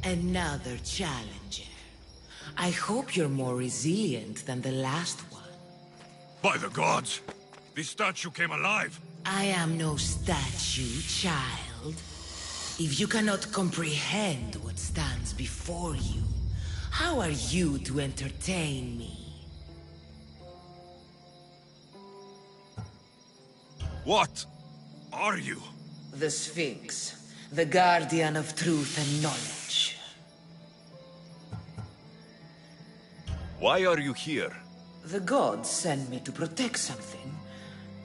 Another challenger. I hope you're more resilient than the last one. By the gods! This statue came alive! I am no statue, child. If you cannot comprehend what stands before you, how are you to entertain me? What are you? The Sphinx, the guardian of truth and knowledge. Why are you here? The gods sent me to protect something,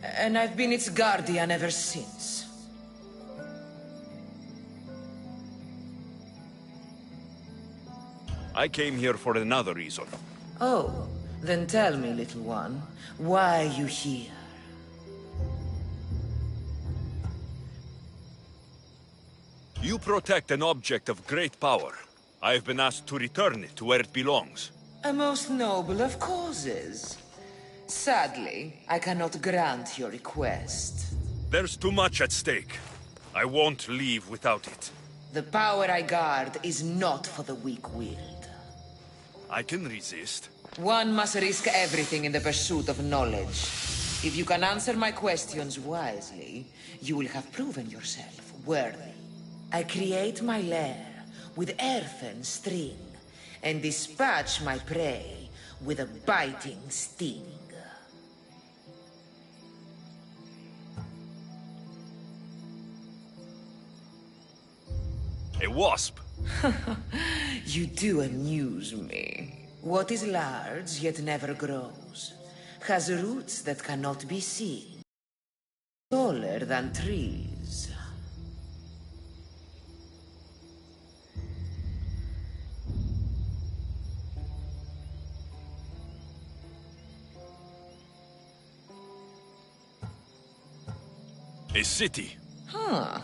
and I've been its guardian ever since. I came here for another reason. Oh, then tell me, little one, why are you here? You protect an object of great power. I have been asked to return it to where it belongs. A most noble of causes. Sadly, I cannot grant your request. There's too much at stake. I won't leave without it. The power I guard is not for the weak-willed. I can resist. One must risk everything in the pursuit of knowledge. If you can answer my questions wisely, you will have proven yourself worthy. I create my lair with earthen string, and dispatch my prey with a biting sting. A wasp? You do amuse me. What is large yet never grows, has roots that cannot be seen, taller than trees. A city. Huh.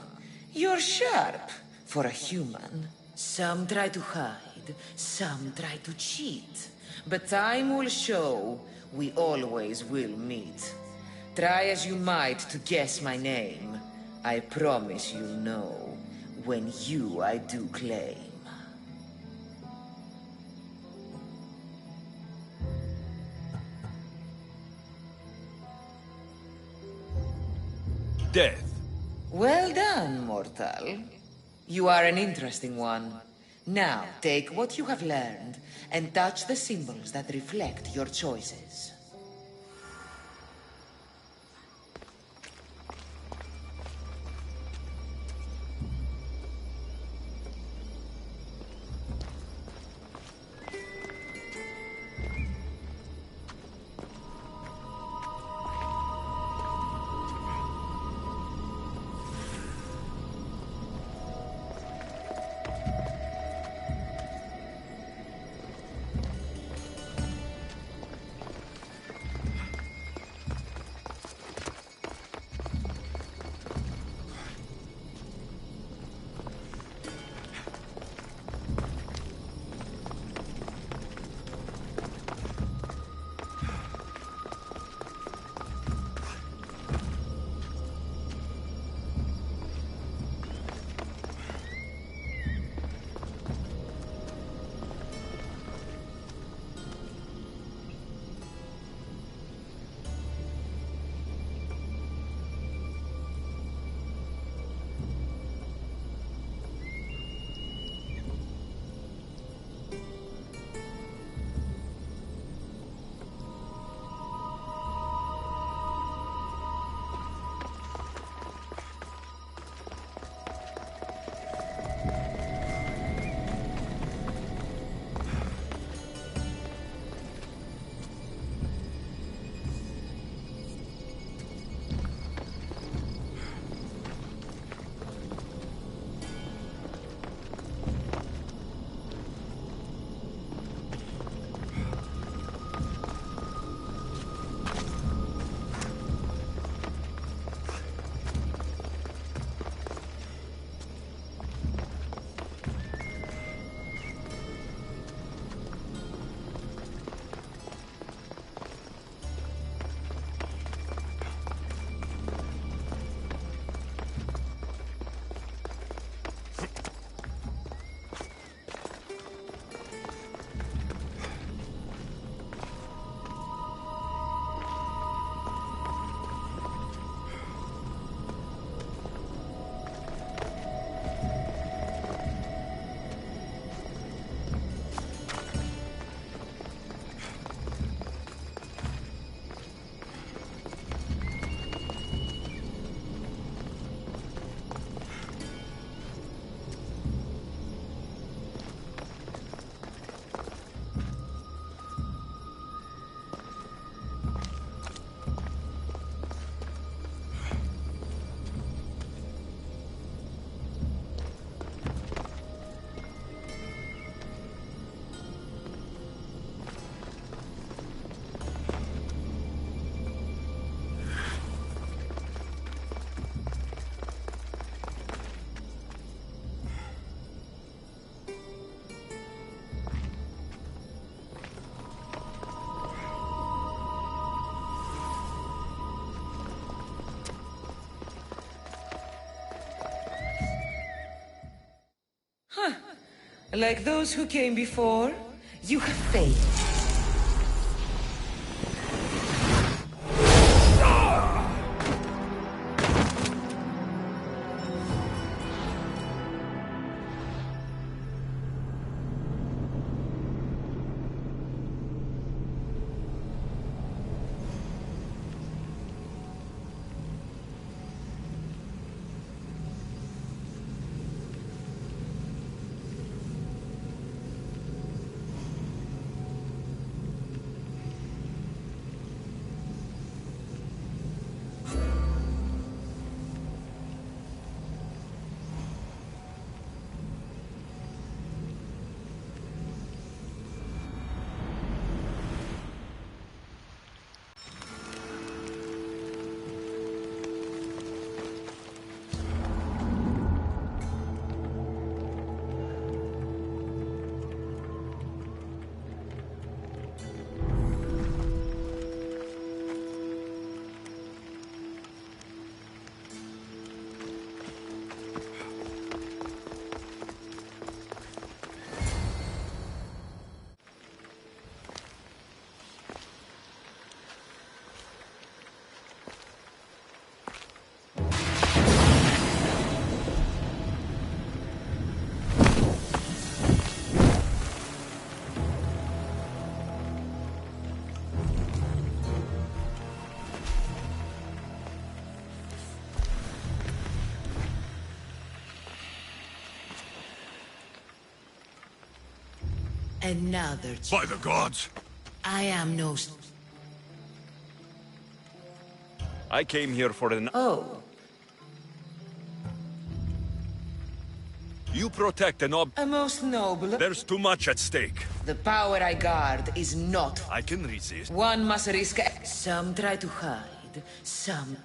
You're sharp for a human. Some try to hide, some try to cheat. But time will show we always will meet. Try as you might to guess my name. I promise you'll know when you I do claim. Death. Well done, mortal. You are an interesting one. Now, take what you have learned and touch the symbols that reflect your choices. Like those who came before, you have failed. Another By the gods! I am no... I came here for an... Oh, You protect an a most noble... There's too much at stake. The power I guard is not... I can resist. One must risk... Some try to hide, some...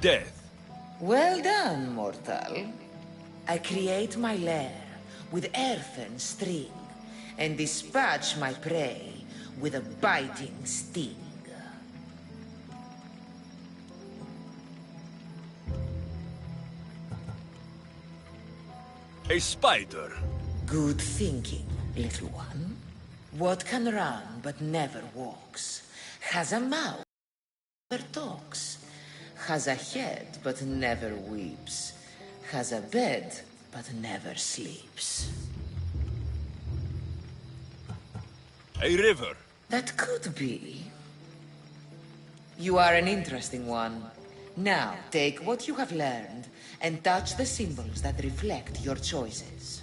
Death. Well done, mortal. I create my lair with earthen string, and dispatch my prey with a biting sting. A spider. Good thinking, little one. What can run but never walks? Has a mouth, never talks. Has a head but never weeps. Has a bed but never sleeps. A river. That could be. You are an interesting one. Now, take what you have learned and touch the symbols that reflect your choices.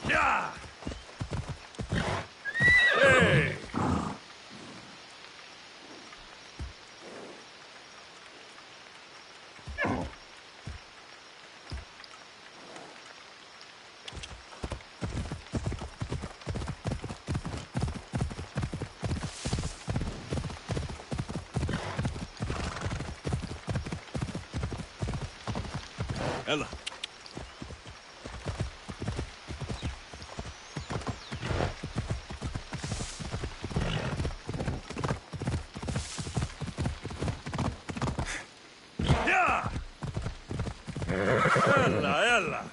Yeah! Hey! Ella. Yeah! Ella, ella.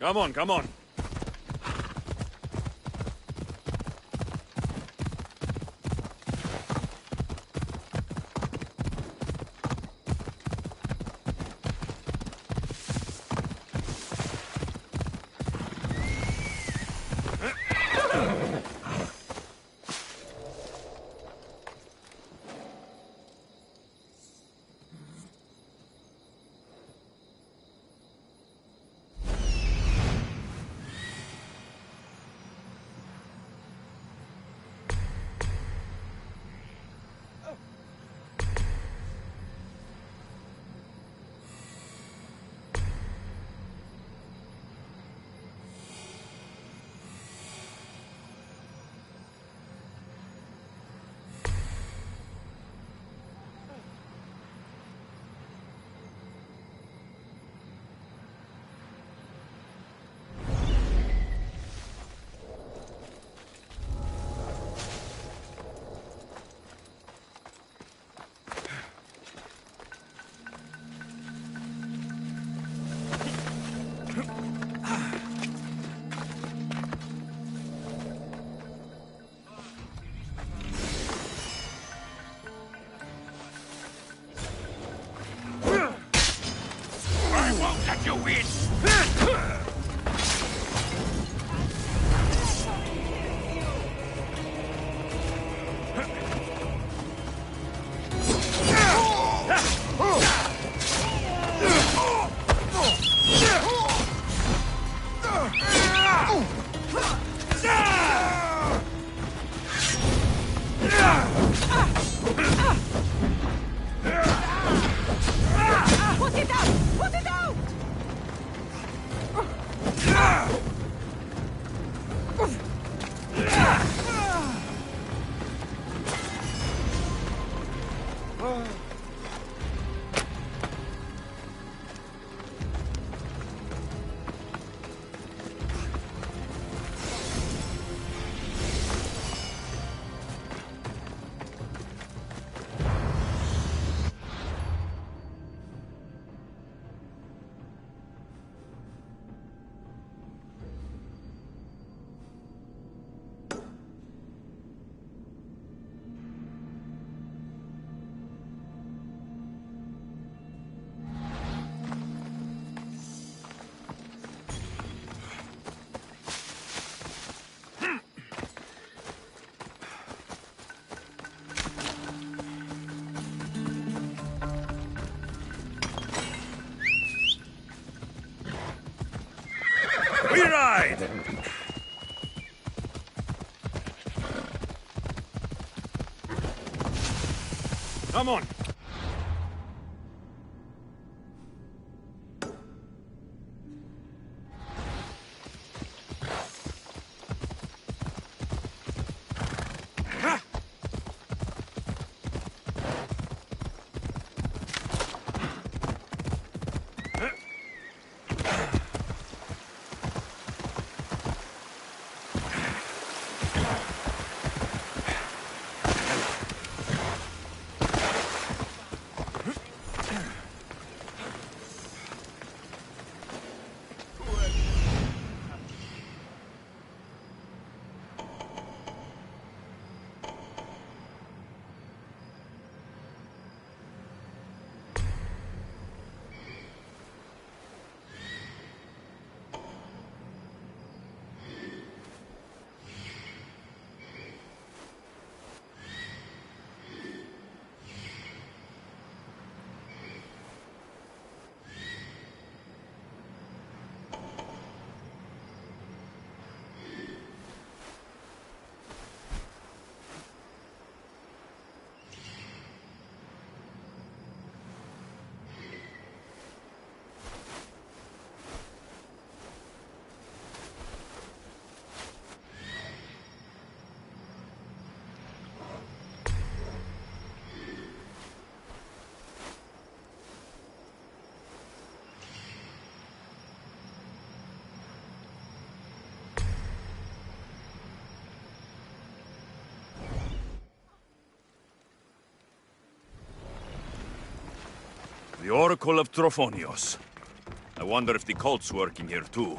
Come on, come on. You win! Put it out! Put it out! We ride! Come on! The Oracle of Trophonios. I wonder if the cult's working here too.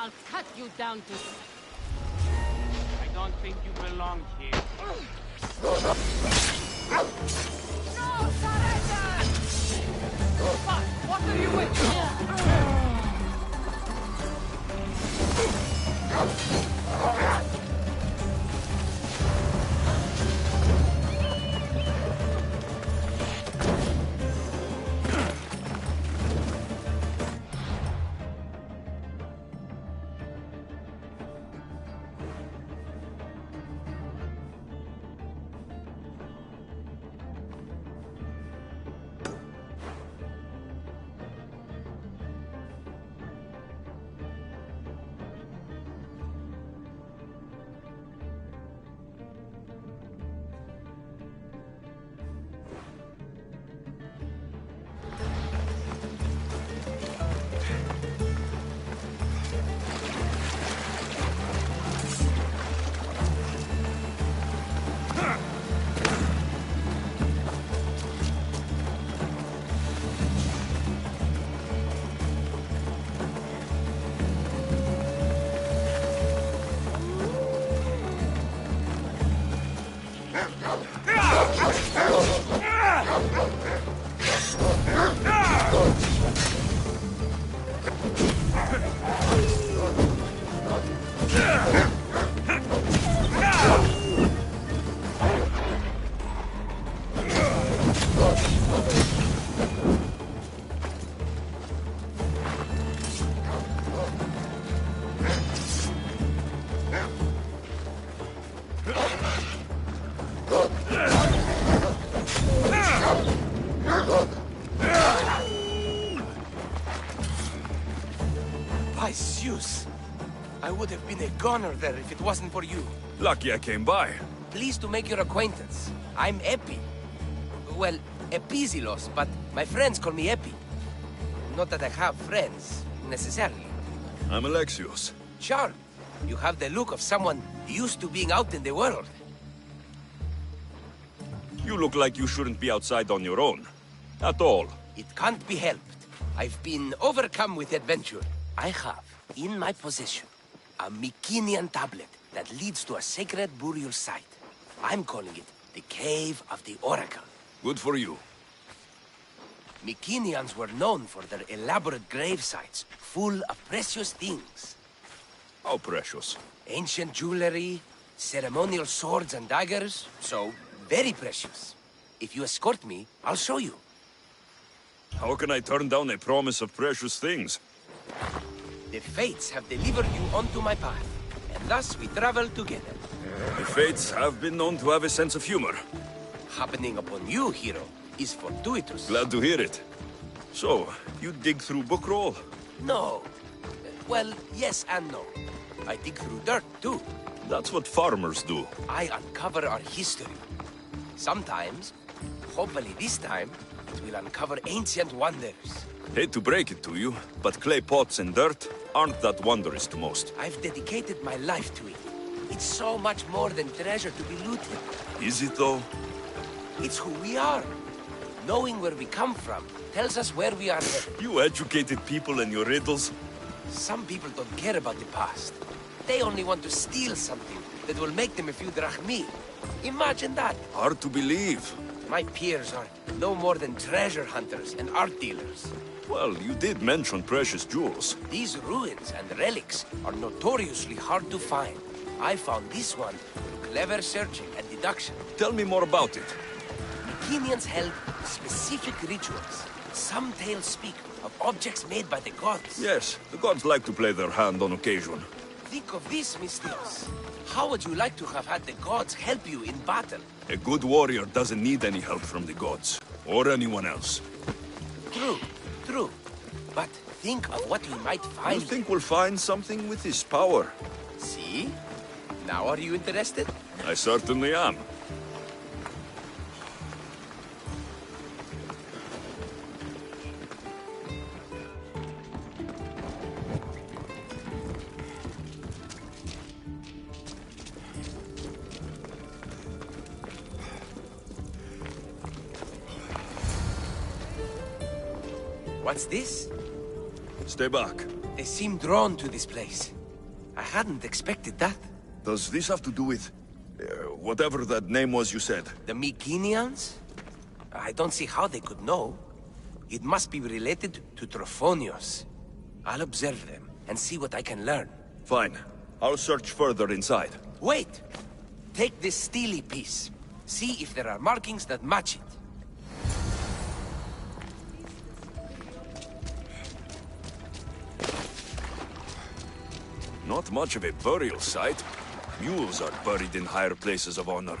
I'll cut you down to... I don't think you belong here. No, surrender! Fuck! What are you waiting for? By Zeus! I would have been a goner there if it wasn't for you. Lucky I came by. Pleased to make your acquaintance. I'm Epi. Well, Epizilos, but my friends call me Epi. Not that I have friends, necessarily. I'm Alexios. Sure, you have the look of someone used to being out in the world. You look like you shouldn't be outside on your own. At all. It can't be helped. I've been overcome with adventure. I have, in my possession, a Mycenaean tablet that leads to a sacred burial site. I'm calling it the Cave of the Oracle. Good for you. Mycenaeans were known for their elaborate grave sites, full of precious things. How precious. Ancient jewelry, ceremonial swords and daggers, so very precious. If you escort me, I'll show you. How can I turn down a promise of precious things? The fates have delivered you onto my path, and thus we travel together. The fates have been known to have a sense of humor. Happening upon you, hero, is fortuitous. Glad to hear it. So, you dig through book roll? No. Well, yes and no. I dig through dirt, too. That's what farmers do. I uncover our history. Sometimes, hopefully this time, it will uncover ancient wonders. Hate to break it to you, but clay pots and dirt aren't that wondrous to most. I've dedicated my life to it. It's so much more than treasure to be looted. Is it though? It's who we are. Knowing where we come from tells us where we are headed. You educated people and your riddles. Some people don't care about the past. They only want to steal something that will make them a few drachmi. Imagine that. Hard to believe. My peers are no more than treasure hunters and art dealers. Well, you did mention precious jewels. These ruins and relics are notoriously hard to find. I found this one through clever searching and deduction. Tell me more about it. Mycenaeans held specific rituals. Some tales speak of objects made by the gods. Yes, the gods like to play their hand on occasion. Think of this, Mystios. How would you like to have had the gods help you in battle? A good warrior doesn't need any help from the gods, or anyone else. True, true. But think of what we might find. You think we'll find something with this power? See? Now are you interested? I certainly am. What's this? Stay back. They seem drawn to this place. I hadn't expected that. Does this have to do with... whatever that name was you said? The Mycenaeans? I don't see how they could know. It must be related to Trophonios. I'll observe them and see what I can learn. Fine. I'll search further inside. Wait! Take this steely piece. See if there are markings that match it. Not much of a burial site. Mules are buried in higher places of honor.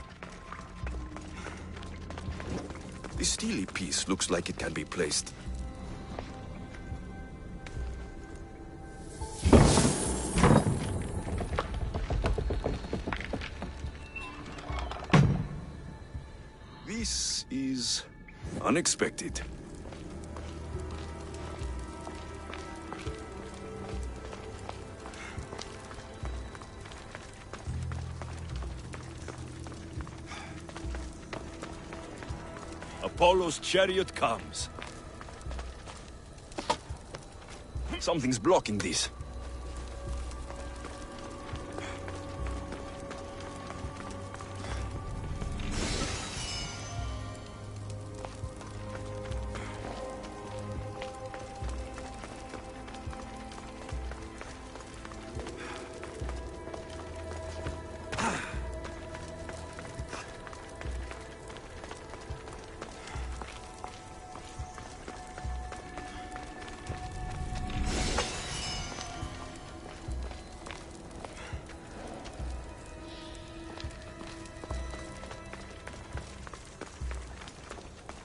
This steely piece looks like it can be placed. This is unexpected. Apollo's chariot comes. Something's blocking this.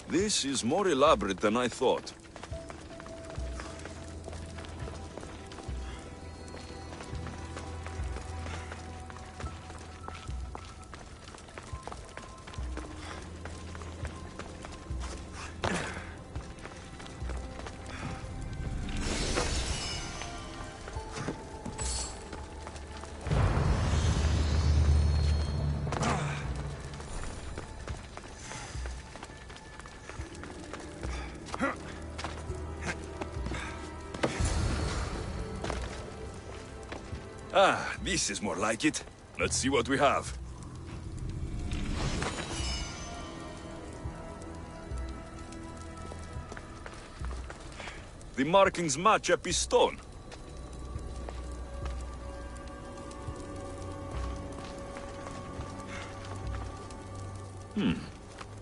This is more elaborate than I thought. Ah, this is more like it. Let's see what we have. The markings match a piston.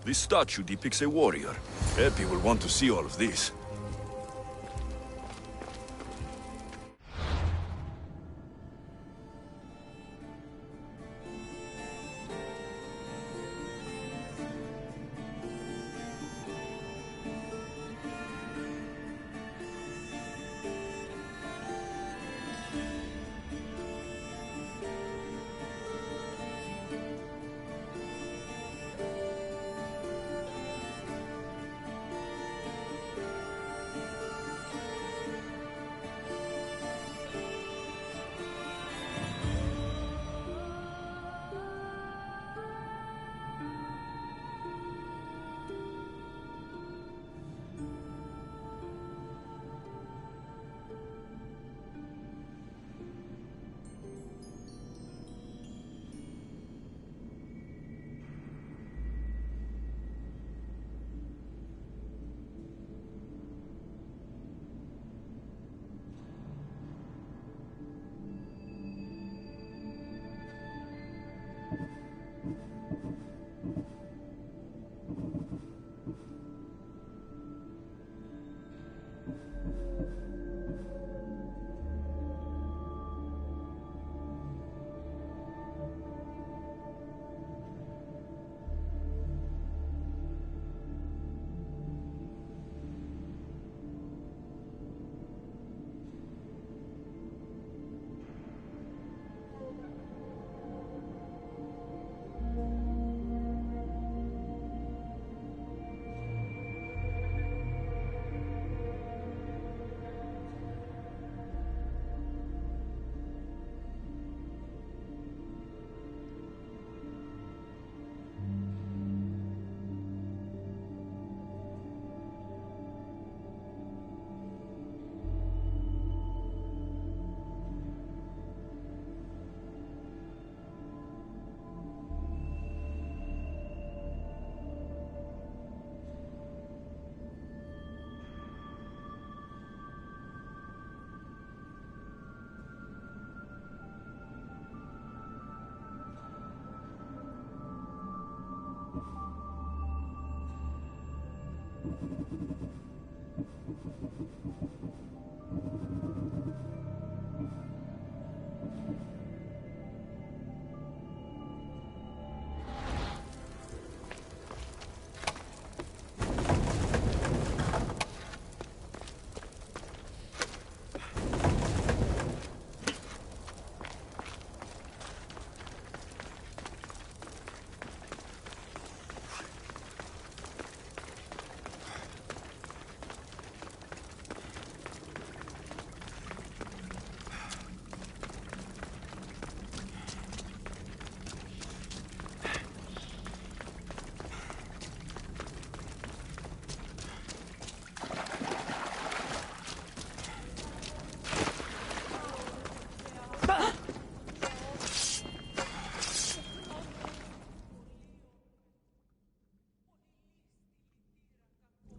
This statue depicts a warrior. Epi will want to see all of this.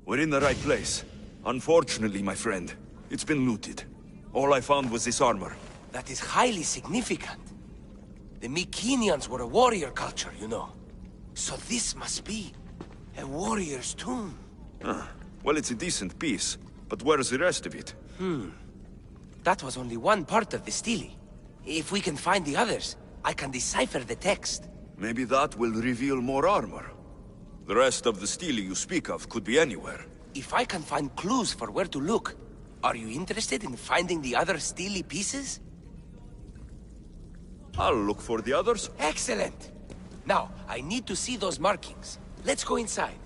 We're in the right place. Unfortunately, my friend, it's been looted. All I found was this armor. That is highly significant. The Mycenaeans were a warrior culture, you know. So this must be a warrior's tomb. Well, it's a decent piece, but where's the rest of it? That was only one part of the stele. If we can find the others, I can decipher the text. Maybe that will reveal more armor. The rest of the stele you speak of could be anywhere. If I can find clues for where to look, are you interested in finding the other stele pieces? I'll look for the others. Excellent! Now, I need to see those markings. Let's go inside.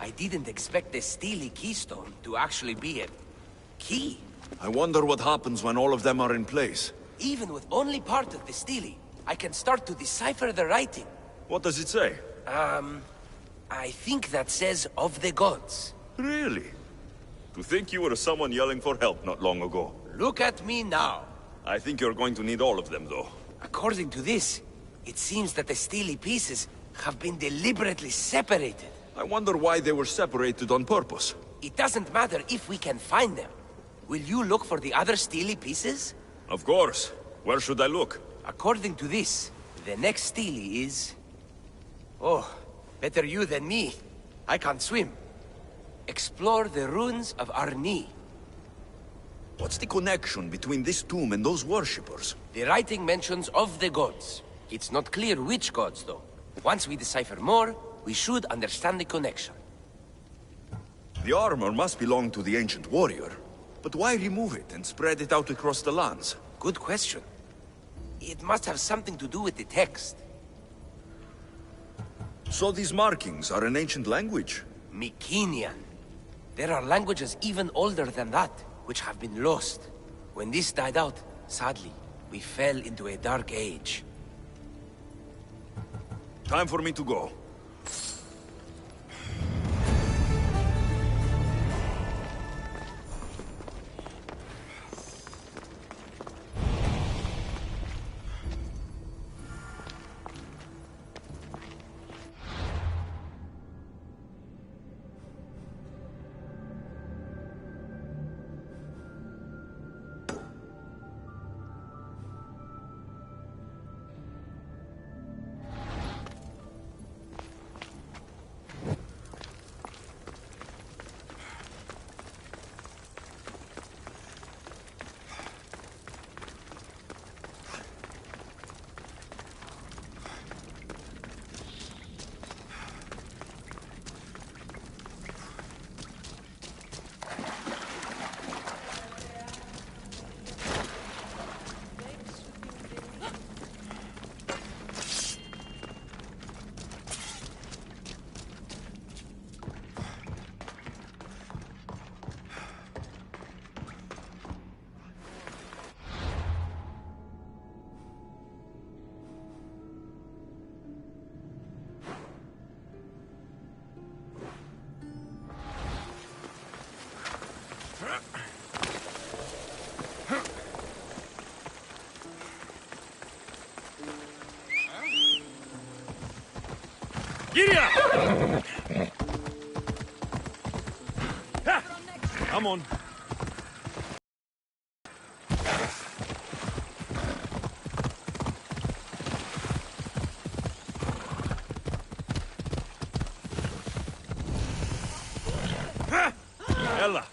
I didn't expect the steely keystone to actually be a key. I wonder what happens when all of them are in place. Even with only part of the steely, I can start to decipher the writing. What does it say? I think that says of the gods. Really? To think you were someone yelling for help not long ago. Look at me now. I think you're going to need all of them, though. According to this, it seems that the steely pieces have been deliberately separated. I wonder why they were separated on purpose. It doesn't matter if we can find them. Will you look for the other steely pieces? Of course. Where should I look? According to this, the next steely is... Oh, better you than me. I can't swim. Explore the ruins of Arni. What's the connection between this tomb and those worshippers? The writing mentions of the gods. It's not clear which gods, though. Once we decipher more, we should understand the connection. The armor must belong to the ancient warrior. But why remove it and spread it out across the lands? Good question. It must have something to do with the text. So these markings are an ancient language? Mycenaean. There are languages even older than that, which have been lost. When this died out, sadly, we fell into a dark age. Time for me to go. Giddy up! Ha! Come on. Ha! Ella.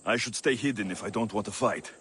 I should stay hidden if I don't want to fight.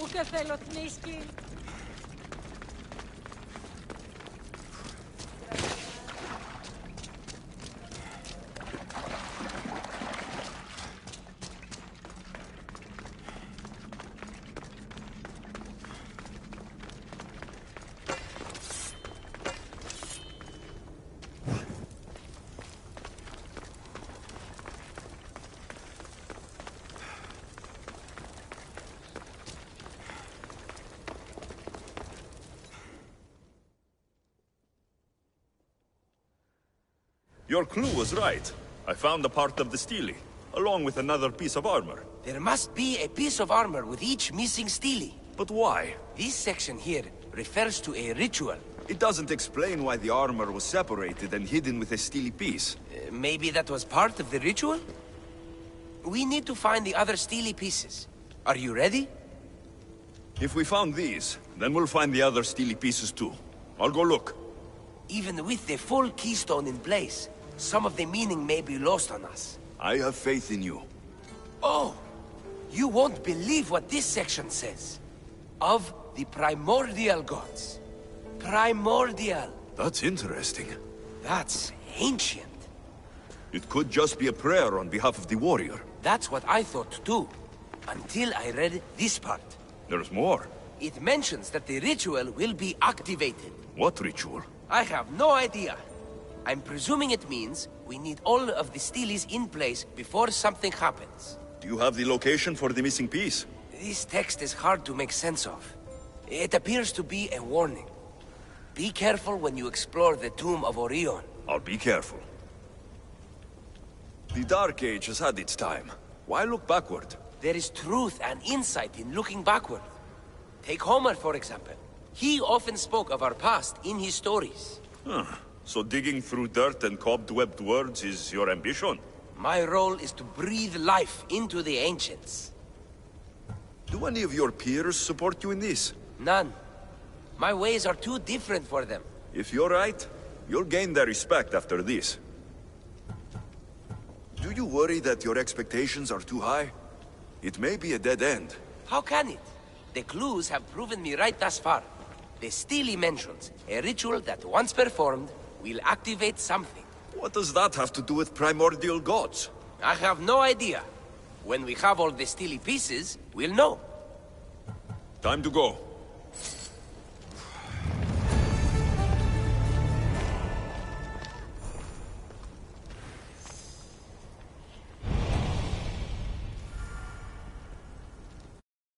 Ούτε θέλω θνίσκη. Your clue was right. I found a part of the stele, along with another piece of armor. There must be a piece of armor with each missing stele. But why? This section here refers to a ritual. It doesn't explain why the armor was separated and hidden with a stele piece. Maybe that was part of the ritual? We need to find the other stele pieces. Are you ready? If we found these, then we'll find the other stele pieces too. I'll go look. Even with the full keystone in place, some of the meaning may be lost on us. I have faith in you. Oh! You won't believe what this section says. Of the primordial gods. Primordial. That's interesting. That's ancient. It could just be a prayer on behalf of the warrior. That's what I thought too. Until I read this part. There's more. It mentions that the ritual will be activated. What ritual? I have no idea. I'm presuming it means we need all of the steles in place before something happens. Do you have the location for the missing piece? This text is hard to make sense of. It appears to be a warning. Be careful when you explore the tomb of Orion. I'll be careful. The Dark Age has had its time. Why look backward? There is truth and insight in looking backward. Take Homer, for example. He often spoke of our past in his stories. Huh. So digging through dirt and cobwebbed words is your ambition? My role is to breathe life into the ancients. Do any of your peers support you in this? None. My ways are too different for them. If you're right, you'll gain their respect after this. Do you worry that your expectations are too high? It may be a dead end. How can it? The clues have proven me right thus far. The stele mentions a ritual that once performed will activate something. What does that have to do with primordial gods? I have no idea. When we have all the stele pieces, we'll know. Time to go.